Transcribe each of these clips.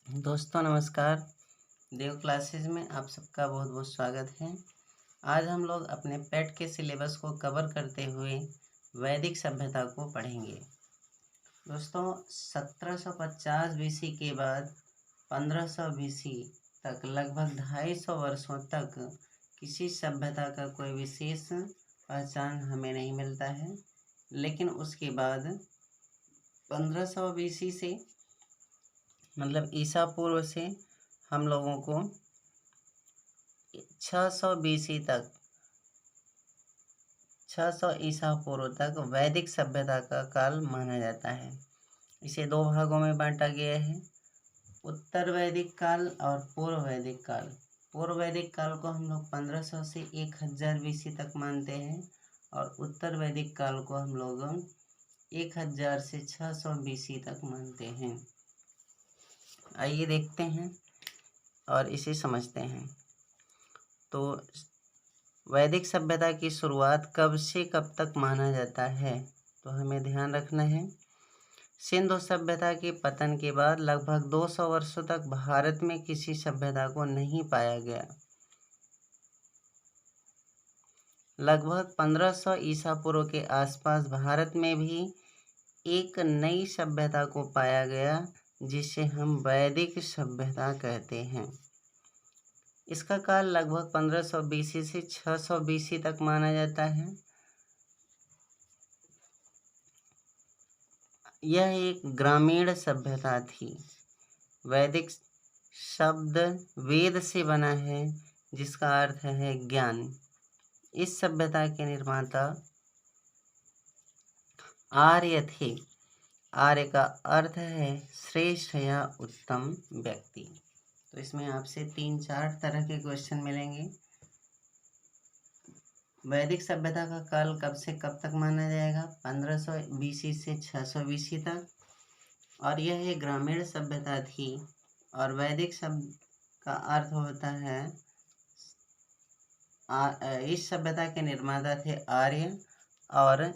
दोस्तों नमस्कार। देव क्लासेस में आप सबका बहुत बहुत स्वागत है। आज हम लोग अपने पेट के सिलेबस को कवर करते हुए वैदिक सभ्यता को पढ़ेंगे। दोस्तों 1750 बीसी के बाद 1500 बीसी तक लगभग 250 वर्षों तक किसी सभ्यता का कोई विशेष पहचान हमें नहीं मिलता है, लेकिन उसके बाद 1500 बीसी से मतलब ईसा पूर्व से हम लोगों को 600 बीसी तक 600 ईसा पूर्व तक वैदिक सभ्यता का काल माना जाता है। इसे दो भागों में बांटा गया है, उत्तर वैदिक काल और पूर्व वैदिक काल। पूर्व वैदिक काल को हम लोग 1500 से 1000 बीसी तक मानते हैं और उत्तर वैदिक काल को हम लोग 1000 से 600 बीसी तक मानते हैं। आइए देखते हैं और इसे समझते हैं। तो वैदिक सभ्यता की शुरुआत कब से कब तक माना जाता है, तो हमें ध्यान रखना है। सिंधु सभ्यता के पतन के बाद लगभग 200 वर्षों तक भारत में किसी सभ्यता को नहीं पाया गया। लगभग 1500 ईसा पूर्व के आसपास भारत में भी एक नई सभ्यता को पाया गया, जिसे हम वैदिक सभ्यता कहते हैं। इसका काल लगभग 1500 बीसी से 600 बीसी तक माना जाता है। यह एक ग्रामीण सभ्यता थी। वैदिक शब्द वेद से बना है, जिसका अर्थ है ज्ञान। इस सभ्यता के निर्माता आर्य थे। आर्य का अर्थ है श्रेष्ठ या उत्तम व्यक्ति। तो इसमें आपसे 3-4 तरह के क्वेश्चन मिलेंगे। वैदिक सभ्यता का काल कब से कब तक माना जाएगा? 1500 बीसी से 600 बीसी तक। और यह एक ग्रामीण सभ्यता थी। और वैदिक शब्द का अर्थ होता है इस सभ्यता के निर्माता थे आर्य। और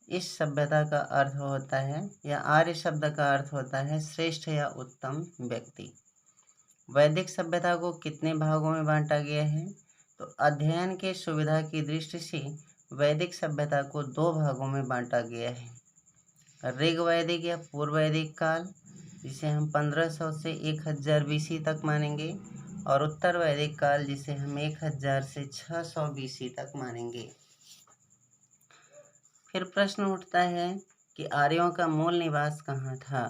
इस सभ्यता का अर्थ होता है, या आर्य शब्द का अर्थ होता है श्रेष्ठ या उत्तम व्यक्ति। वैदिक सभ्यता को कितने भागों में बांटा गया है? तो अध्ययन के सुविधा की दृष्टि से वैदिक सभ्यता को 2 भागों में बांटा गया है। ऋग वैदिक या पूर्व वैदिक काल, जिसे हम 1500 से 1000 बीसी तक मानेंगे, और उत्तर वैदिक काल, जिसे हम 1000 से 600 बीसी तक मानेंगे। फिर प्रश्न उठता है कि आर्यों का मूल निवास कहाँ था?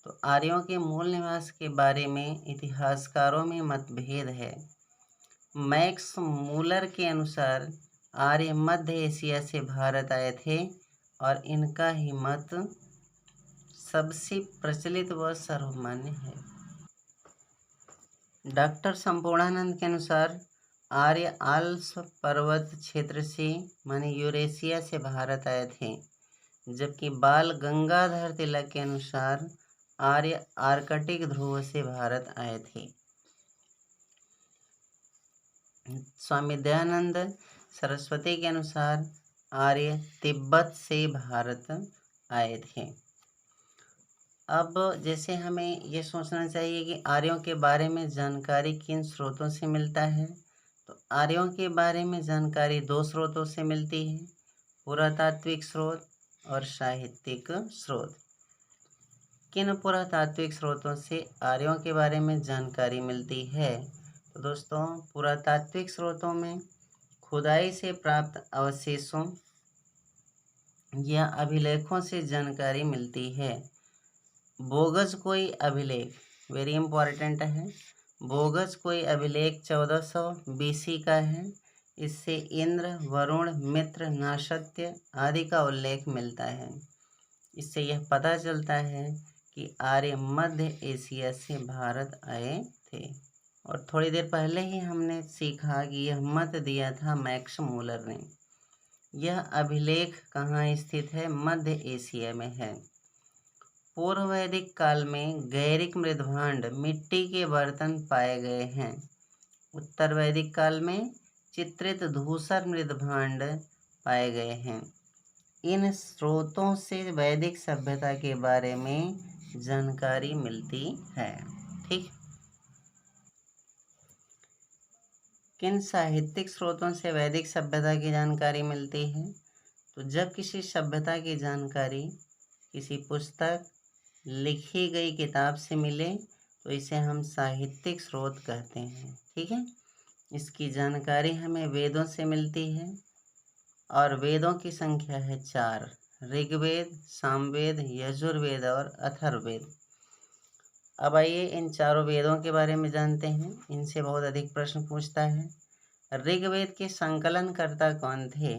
तो आर्यों के मूल निवास के बारे में इतिहासकारों में मतभेद है। मैक्स मूलर के अनुसार आर्य मध्य एशिया से भारत आए थे और इनका ही मत सबसे प्रचलित व सर्वमान्य है। डॉक्टर संपूर्णानंद के अनुसार आर्य आल्प्स पर्वत क्षेत्र से माने यूरेशिया से भारत आए थे, जबकि बाल गंगाधर तिलक के अनुसार आर्य आर्कटिक ध्रुव से भारत आए थे। स्वामी दयानंद सरस्वती के अनुसार आर्य तिब्बत से भारत आए थे। अब जैसे हमें ये सोचना चाहिए कि आर्यों के बारे में जानकारी किन स्रोतों से मिलता है, तो आर्यों के बारे में जानकारी 2 स्रोतों से मिलती है, पुरातात्विक स्रोत और साहित्यिक स्रोत। किन पुरातात्विक स्रोतों से आर्यों के बारे में जानकारी मिलती है? तो दोस्तों पुरातात्विक स्रोतों में खुदाई से प्राप्त अवशेषों या अभिलेखों से जानकारी मिलती है। बोगस कोई अभिलेख वेरी इम्पॉर्टेंट है। बोगस कोई अभिलेख 1400 बीसी का है। इससे इंद्र, वरुण, मित्र, नासत्य आदि का उल्लेख मिलता है। इससे यह पता चलता है कि आर्य मध्य एशिया से भारत आए थे। और थोड़ी देर पहले ही हमने सीखा कि यह मत दिया था मैक्स मूलर ने। यह अभिलेख कहाँ स्थित है? मध्य एशिया में है। पूर्व वैदिक काल में गैरिक मृदभांड मिट्टी के बर्तन पाए गए हैं। उत्तर वैदिक काल में चित्रित धूसर मृदभांड पाए गए हैं। इन स्रोतों से वैदिक सभ्यता के बारे में जानकारी मिलती है। ठीक। किन साहित्यिक स्रोतों से वैदिक सभ्यता की जानकारी मिलती है? तो जब किसी सभ्यता की जानकारी किसी पुस्तक, लिखी गई किताब से मिले तो इसे हम साहित्यिक स्रोत कहते हैं। ठीक है। इसकी जानकारी हमें वेदों से मिलती है और वेदों की संख्या है 4: ऋग्वेद, सामवेद, यजुर्वेद और अथर्ववेद। अब आइए इन चारों वेदों के बारे में जानते हैं। इनसे बहुत अधिक प्रश्न पूछता है। ऋग्वेद के संकलनकर्ता कौन थे?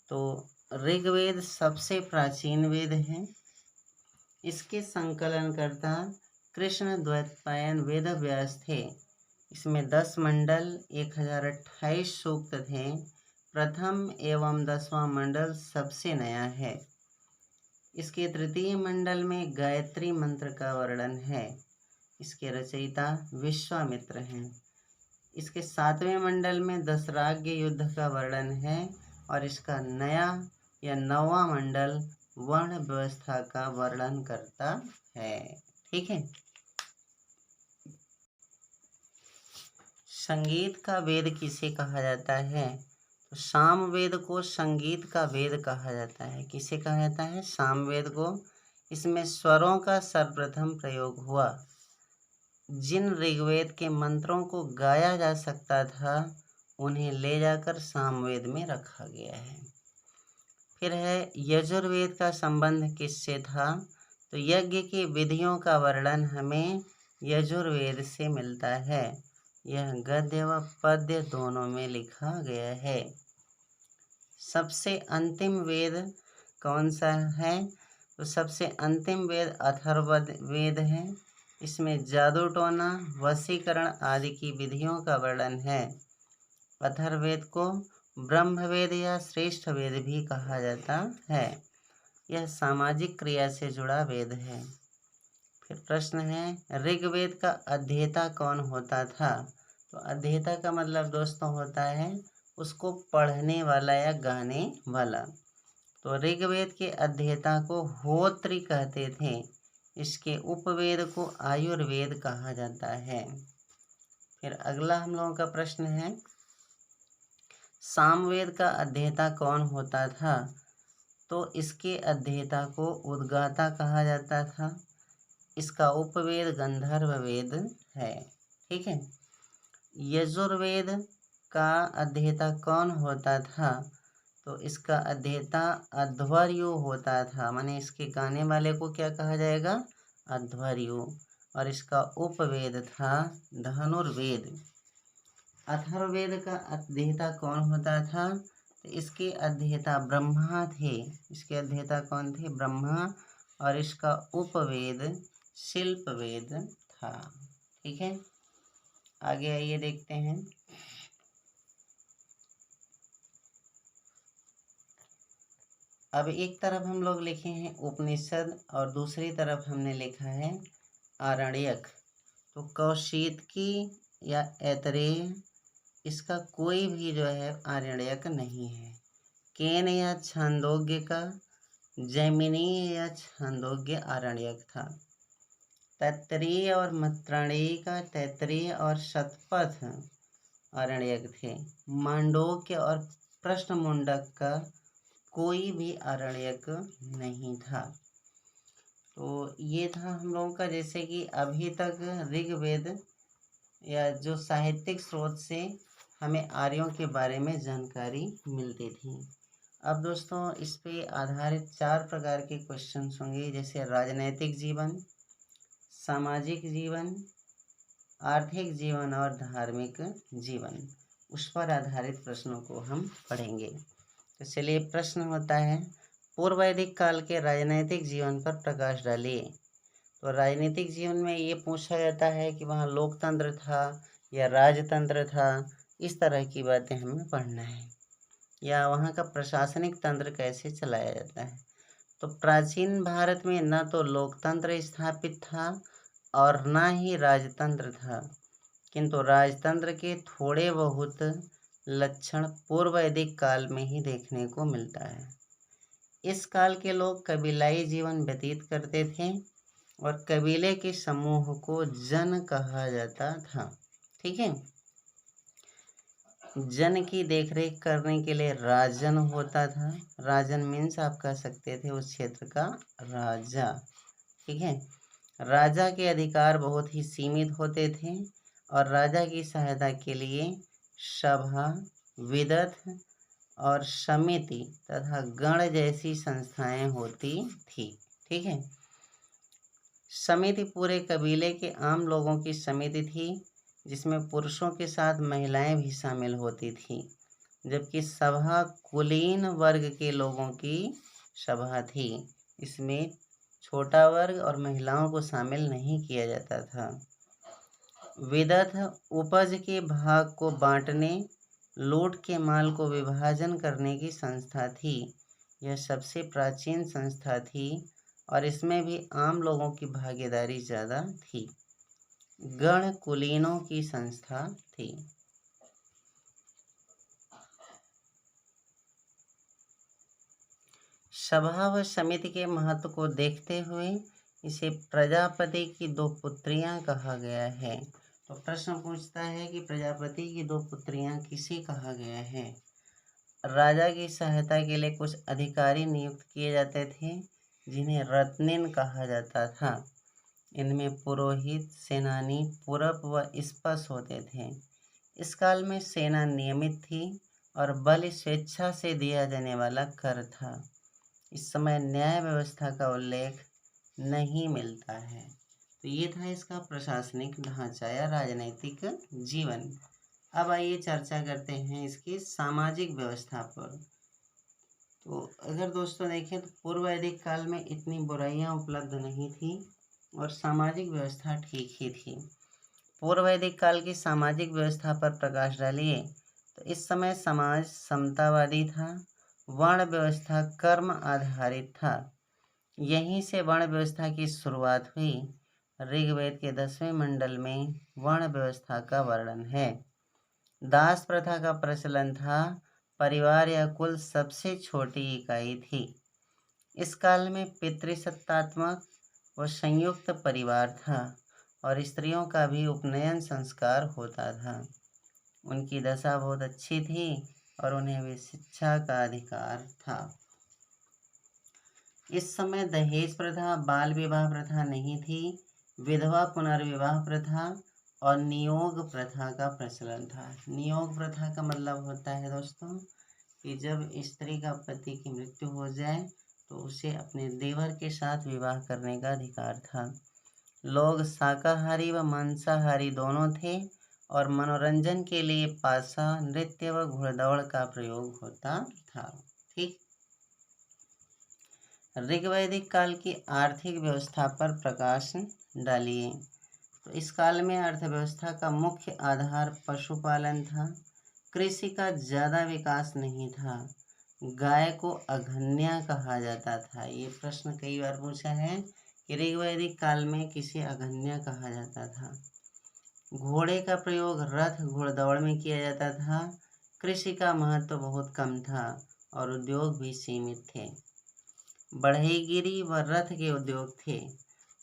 तो ऋग्वेद सबसे प्राचीन वेद है। इसके संकलनकर्ता कृष्ण द्वैपायन वेदव्यास थे। इसमें 10 मंडल, 1028 सूक्त थे। प्रथम एवं 10वां मंडल सबसे नया है। इसके तृतीय मंडल में गायत्री मंत्र का वर्णन है। इसके रचयिता विश्वामित्र हैं। इसके 7वें मंडल में दशराग्य युद्ध का वर्णन है और इसका नया या 9वां मंडल वर्ण व्यवस्था का वर्णन करता है। ठीक है। संगीत का वेद किसे कहा जाता है? तो सामवेद को संगीत का वेद कहा जाता है। किसे कहा जाता है? सामवेद को। इसमें स्वरों का सर्वप्रथम प्रयोग हुआ। जिन ऋग्वेद के मंत्रों को गाया जा सकता था उन्हें ले जाकर सामवेद में रखा गया है। फिर है यजुर्वेद का संबंध किससे था? तो यज्ञ की विधियों का वर्णन हमें यजुर्वेद से मिलता है। यह गद्य व पद्य दोनों में लिखा गया है। सबसे अंतिम वेद कौन सा है? तो सबसे अंतिम वेद अथर्ववेद है। इसमें जादू टोना, वशीकरण आदि की विधियों का वर्णन है। अथर्ववेद को ब्रह्मवेद या श्रेष्ठ वेद भी कहा जाता है। यह सामाजिक क्रिया से जुड़ा वेद है। फिर प्रश्न है ऋग्वेद का अध्येता कौन होता था? तो अध्येता का मतलब दोस्तों होता है उसको पढ़ने वाला या गाने वाला। तो ऋग्वेद के अध्येता को होत्री कहते थे। इसके उपवेद को आयुर्वेद कहा जाता है। फिर अगला हम लोगों का प्रश्न है सामवेद का अध्येता कौन होता था? तो इसके अध्येता को उद्गाता कहा जाता था। इसका उपवेद गंधर्व वेद है। ठीक है। यजुर्वेद का अध्येता कौन होता था? तो इसका अध्येता अध्वर्यु होता था। माने इसके गाने वाले को क्या कहा जाएगा? अध्वर्यु। और इसका उपवेद था धनुर्वेद। अथर्ववेद का अध्येता कौन होता था? तो इसके अध्येता ब्रह्मा थे। इसके अध्येता कौन थे? ब्रह्मा। और इसका उपवेद शिल्पवेद था। ठीक है। आगे आइए देखते हैं। अब एक तरफ हम लोग लिखे हैं उपनिषद और दूसरी तरफ हमने लिखा है आरण्यक। तो कौशिकी या ऐतरेय इसका कोई भी जो है आरण्यक नहीं है। केन या छांदोग्य का जैमिनी या छांदोग्य आरण्यक था। तैत्तरीय और मैत्रेयी का तैत्तरीय और शतपथ आरण्यक थे। मांडोक्य और प्रश्नमुंडक का कोई भी आरण्यक नहीं था। तो ये था हम लोगों का जैसे कि अभी तक ऋग्वेद या जो साहित्यिक स्रोत से हमें आर्यों के बारे में जानकारी मिलती थी। अब दोस्तों इस पे आधारित 4 प्रकार के क्वेश्चन होंगे जैसे राजनैतिक जीवन, सामाजिक जीवन, आर्थिक जीवन और धार्मिक जीवन। उस पर आधारित प्रश्नों को हम पढ़ेंगे। तो चलिए प्रश्न होता है पूर्व वैदिक काल के राजनैतिक जीवन पर प्रकाश डालिए। तो राजनीतिक जीवन में ये पूछा जाता है कि वहाँ लोकतंत्र था या राजतंत्र था। इस तरह की बातें हमें पढ़ना है। या वहाँ का प्रशासनिक तंत्र कैसे चलाया जाता है। तो प्राचीन भारत में न तो लोकतंत्र स्थापित था और न ही राजतंत्र था, किंतु राजतंत्र के थोड़े बहुत लक्षण पूर्व वैदिक काल में ही देखने को मिलता है। इस काल के लोग कबीलाई जीवन व्यतीत करते थे। और कबीले के समूह को जन कहा जाता था। ठीक है, जन की देखरेख करने के लिए राजन होता था। राजन मीन्स आप कह सकते थे उस क्षेत्र का राजा। ठीक है, राजा के अधिकार बहुत ही सीमित होते थे और राजा की सहायता के लिए सभा, विदथ और समिति तथा गण जैसी संस्थाएं होती थी। ठीक है, समिति पूरे कबीले के आम लोगों की समिति थी, जिसमें पुरुषों के साथ महिलाएं भी शामिल होती थी, जबकि सभा कुलीन वर्ग के लोगों की सभा थी। इसमें छोटा वर्ग और महिलाओं को शामिल नहीं किया जाता था। विदथ उपज के भाग को बांटने, लूट के माल को विभाजन करने की संस्था थी। यह सबसे प्राचीन संस्था थी और इसमें भी आम लोगों की भागीदारी ज़्यादा थी। गण कुलीनों की संस्था थी। सभा व समिति के महत्व को देखते हुए इसे प्रजापति की दो पुत्रियां कहा गया है। तो प्रश्न पूछता है कि प्रजापति की दो पुत्रियां किसे कहा गया है। राजा की सहायता के लिए कुछ अधिकारी नियुक्त किए जाते थे, जिन्हें रत्निन कहा जाता था। इनमें पुरोहित, सेनानी, पुरप व स्पश होते थे। इस काल में सेना नियमित थी और बलि स्वेच्छा से दिया जाने वाला कर था। इस समय न्याय व्यवस्था का उल्लेख नहीं मिलता है। तो ये था इसका प्रशासनिक ढांचा या राजनीतिक जीवन। अब आइए चर्चा करते हैं इसकी सामाजिक व्यवस्था पर। तो अगर दोस्तों देखें तो पूर्व वैदिक काल में इतनी बुराइयां उपलब्ध नहीं थी और सामाजिक व्यवस्था ठीक ही थी। पूर्व वैदिक काल की सामाजिक व्यवस्था पर प्रकाश डालिए तो इस समय समाज समतावादी था। वर्ण व्यवस्था कर्म आधारित था। यहीं से वर्ण व्यवस्था की शुरुआत हुई। ऋग्वेद के 10वें मंडल में वर्ण व्यवस्था का वर्णन है। दास प्रथा का प्रचलन था। परिवार या कुल सबसे छोटी इकाई थी। इस काल में पितृसत्तात्मक व संयुक्त परिवार था और स्त्रियों का भी उपनयन संस्कार होता था। उनकी दशा बहुत अच्छी थी और उन्हें भी शिक्षा का अधिकार था। इस समय दहेज प्रथा, बाल विवाह प्रथा नहीं थी। विधवा पुनर्विवाह प्रथा और नियोग प्रथा का प्रचलन था। नियोग प्रथा का मतलब होता है दोस्तों कि जब स्त्री का पति की मृत्यु हो जाए तो उसे अपने देवर के साथ विवाह करने का अधिकार था। लोग शाकाहारी व मांसाहारी दोनों थे और मनोरंजन के लिए पासा, नृत्य व घुड़दौड़ का प्रयोग होता था। ठीक, ऋग्वैदिक काल की आर्थिक व्यवस्था पर प्रकाश डालिए। तो इस काल में अर्थव्यवस्था का मुख्य आधार पशुपालन था। कृषि का ज़्यादा विकास नहीं था। गाय को अघन्या कहा जाता था। ये प्रश्न कई बार पूछा है कि ऋग्वैदिक काल में किसे अघन्या कहा जाता था। घोड़े का प्रयोग रथ, घुड़दौड़ में किया जाता था। कृषि का महत्व बहुत कम था और उद्योग भी सीमित थे। बढ़ईगिरी व रथ के उद्योग थे।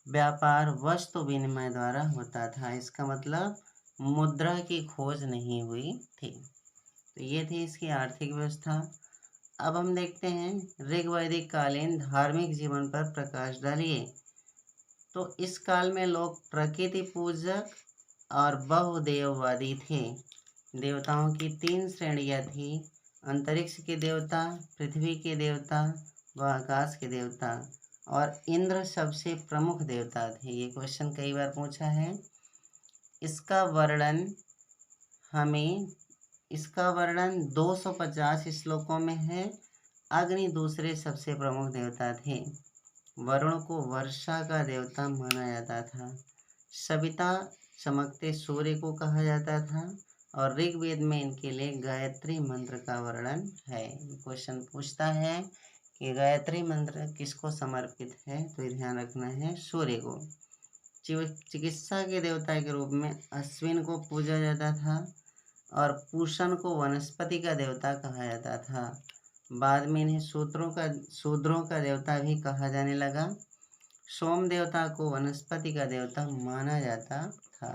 व्यापार वस्तु विनिमय द्वारा होता था। इसका मतलब मुद्रा की खोज नहीं हुई थी। तो ये थी इसकी आर्थिक व्यवस्था। अब हम देखते हैं ऋग्वैदिक कालीन धार्मिक जीवन पर प्रकाश डालिए। तो इस काल में लोग प्रकृति पूजक और बहुदेववादी थे। देवताओं की 3 श्रेणियां थी। अंतरिक्ष के देवता, पृथ्वी के देवता व आकाश के देवता, और इंद्र सबसे प्रमुख देवता थे। ये क्वेश्चन कई बार पूछा है। इसका वर्णन 250 श्लोकों में है। अग्नि दूसरे सबसे प्रमुख देवता थे। वरुण को वर्षा का देवता माना जाता था। सविता चमकते सूर्य को कहा जाता था और ऋग्वेद में इनके लिए गायत्री मंत्र का वर्णन है। ये क्वेश्चन पूछता है कि गायत्री मंत्र किसको समर्पित है, तो ये ध्यान रखना है सूर्य को। चिकित्सा के देवता के रूप में अश्विन को पूजा जाता था और पूषण को वनस्पति का देवता कहा जाता था। बाद में इन्हें शूद्रों का देवता भी कहा जाने लगा। सोम देवता को वनस्पति का देवता माना जाता था।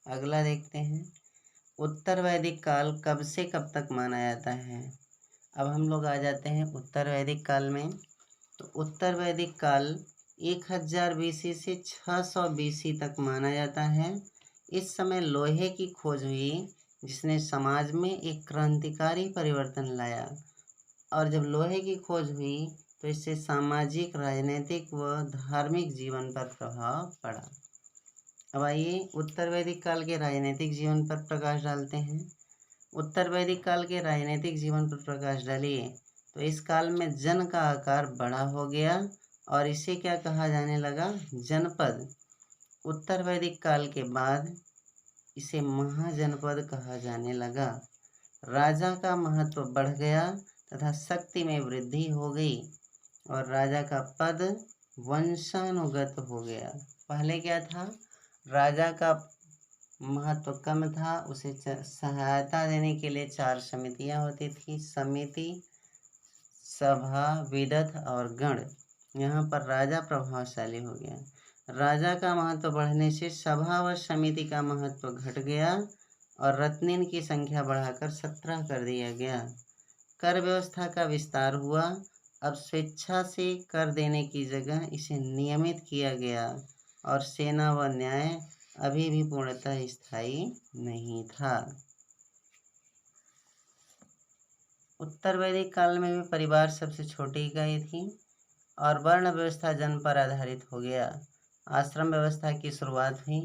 अगला देखते हैं, उत्तर वैदिक काल कब से कब तक माना जाता है। अब हम लोग आ जाते हैं उत्तर वैदिक काल में। तो उत्तर वैदिक काल 1000 बीसी से 600 बीसी तक माना जाता है। इस समय लोहे की खोज हुई, जिसने समाज में एक क्रांतिकारी परिवर्तन लाया। और जब लोहे की खोज हुई तो इससे सामाजिक, राजनीतिक व धार्मिक जीवन पर प्रभाव पड़ा। अब आइए उत्तर वैदिक काल के राजनीतिक जीवन पर प्रकाश डालते हैं। उत्तर वैदिक काल के राजनीतिक जीवन पर प्रकाश डालिए। तो इस काल में जन का आकार बड़ा हो गया और इसे क्या कहा जाने लगा, जनपद। उत्तर वैदिक काल के बाद इसे महाजनपद कहा जाने लगा। राजा का महत्व बढ़ गया तथा शक्ति में वृद्धि हो गई और राजा का पद वंशानुगत हो गया। पहले क्या था, राजा का महत्व कम था, उसे सहायता देने के लिए 4 समितियां होती थी, समिति, सभा, विदथ और गण। यहाँ पर राजा प्रभावशाली हो गया। राजा का महत्व बढ़ने से सभा व समिति का महत्व घट गया और रत्निन की संख्या बढ़ाकर 17 कर दिया गया। कर व्यवस्था का विस्तार हुआ। अब स्वेच्छा से कर देने की जगह इसे नियमित किया गया और सेना व न्याय अभी भी पूर्णतः स्थायी नहीं था। उत्तर वैदिक काल में भी परिवार सबसे छोटी इकाई थी और वर्ण व्यवस्था जन पर आधारित हो गया। आश्रम व्यवस्था की शुरुआत हुई।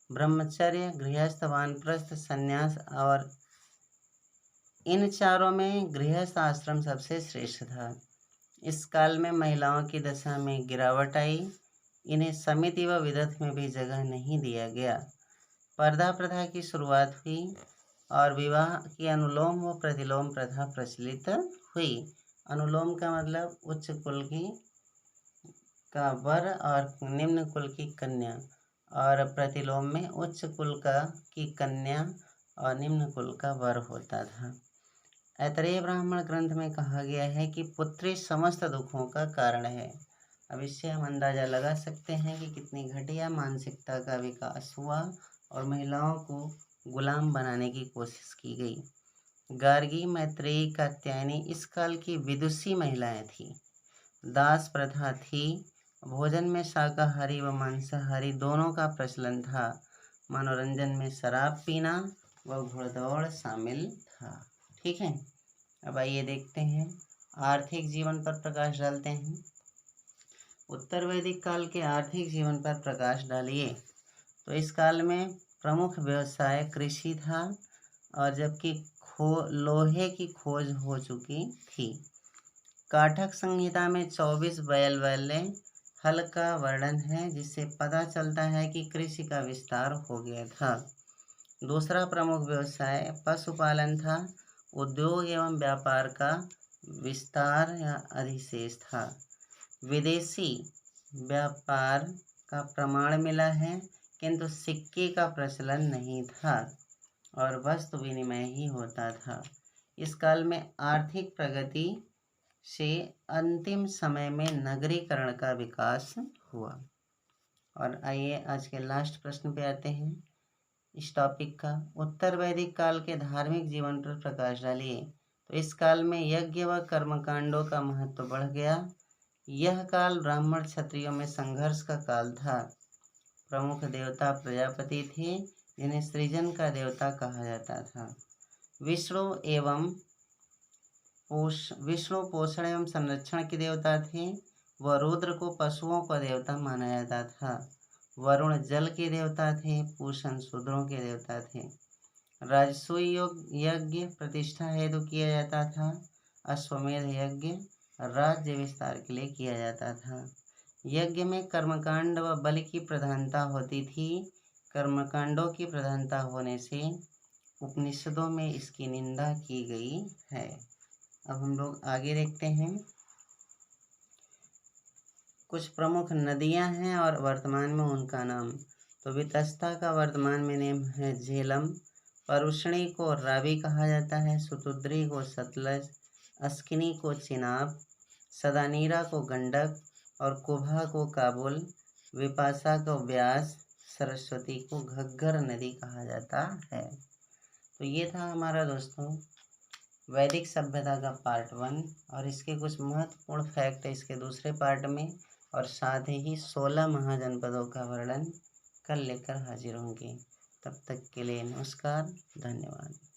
ब्रह्मचर्य, गृहस्थ, वानप्रस्थ, संन्यास और इन चारों में गृहस्थ आश्रम सबसे श्रेष्ठ था। इस काल में महिलाओं की दशा में गिरावट आई। इन्हें समिति व विदथ में भी जगह नहीं दिया गया। पर्दा प्रथा की शुरुआत हुई और विवाह की अनुलोम व प्रतिलोम प्रथा प्रचलित हुई। अनुलोम का मतलब उच्च कुल की का वर और निम्न कुल की कन्या, और प्रतिलोम में उच्च कुल की कन्या और निम्न कुल का वर होता था। ऐतरेय ब्राह्मण ग्रंथ में कहा गया है कि पुत्री समस्त दुखों का कारण है। अब इससे हम अंदाजा लगा सकते हैं कि कितनी घटिया मानसिकता का विकास हुआ और महिलाओं को गुलाम बनाने की कोशिश की गई। गार्गी, मैत्रेयी, कात्यायनी इस काल की विदुषी महिलाएं थीं। दास प्रथा थी। भोजन में शाकाहारी व मांसाहारी दोनों का प्रचलन था। मनोरंजन में शराब पीना व घुड़दौड़ शामिल था। ठीक है, अब आइए देखते हैं आर्थिक जीवन पर प्रकाश डालते हैं। उत्तर वैदिक काल के आर्थिक जीवन पर प्रकाश डालिए। तो इस काल में प्रमुख व्यवसाय कृषि था और जबकि लोहे की खोज हो चुकी थी। काठक संहिता में 24 बैल वाले हल का वर्णन है, जिससे पता चलता है कि कृषि का विस्तार हो गया था। दूसरा प्रमुख व्यवसाय पशुपालन था। उद्योग एवं व्यापार का विस्तार या अधिशेष था। विदेशी व्यापार का प्रमाण मिला है, किंतु सिक्के का प्रचलन नहीं था और वस्तु विनिमय ही होता था। इस काल में आर्थिक प्रगति से अंतिम समय में नगरीकरण का विकास हुआ। और आइए आज के लास्ट प्रश्न पे आते हैं इस टॉपिक का। उत्तर वैदिक काल के धार्मिक जीवन पर प्रकाश डालिए। तो इस काल में यज्ञ व कर्मकांडों का महत्व बढ़ गया। यह काल ब्राह्मण क्षत्रियों में संघर्ष का काल था। प्रमुख देवता प्रजापति थे, जिन्हें सृजन का देवता कहा जाता था। विष्णु पोषण एवं संरक्षण के देवता थे व रुद्र को पशुओं का देवता माना जाता था। वरुण जल के देवता थे, पूषण शूद्रों के देवता थे। राजसूय यज्ञ प्रतिष्ठा हेतु किया जाता था। अश्वमेध यज्ञ राज्य विस्तार के लिए किया जाता था। यज्ञ में कर्मकांड व बलि की प्रधानता होती थी। कर्मकांडों की प्रधानता होने से उपनिषदों में इसकी निंदा की गई है। अब हम लोग आगे देखते हैं। कुछ प्रमुख नदियां हैं और वर्तमान में उनका नाम। तो वितस्ता का वर्तमान में नाम है झेलम। परुष्णी को रावी कहा जाता है। सुतुद्री को सतलज, अस्किनी को चिनाब, सदानीरा को गंडक और कुभा को काबुल, विपाशा को व्यास, सरस्वती को घग्गर नदी कहा जाता है। तो ये था हमारा दोस्तों वैदिक सभ्यता का पार्ट 1 और इसके कुछ महत्वपूर्ण फैक्ट है इसके दूसरे पार्ट में, और साथ ही 16 महाजनपदों का वर्णन कल लेकर हाजिर होंगे। तब तक के लिए नमस्कार, धन्यवाद।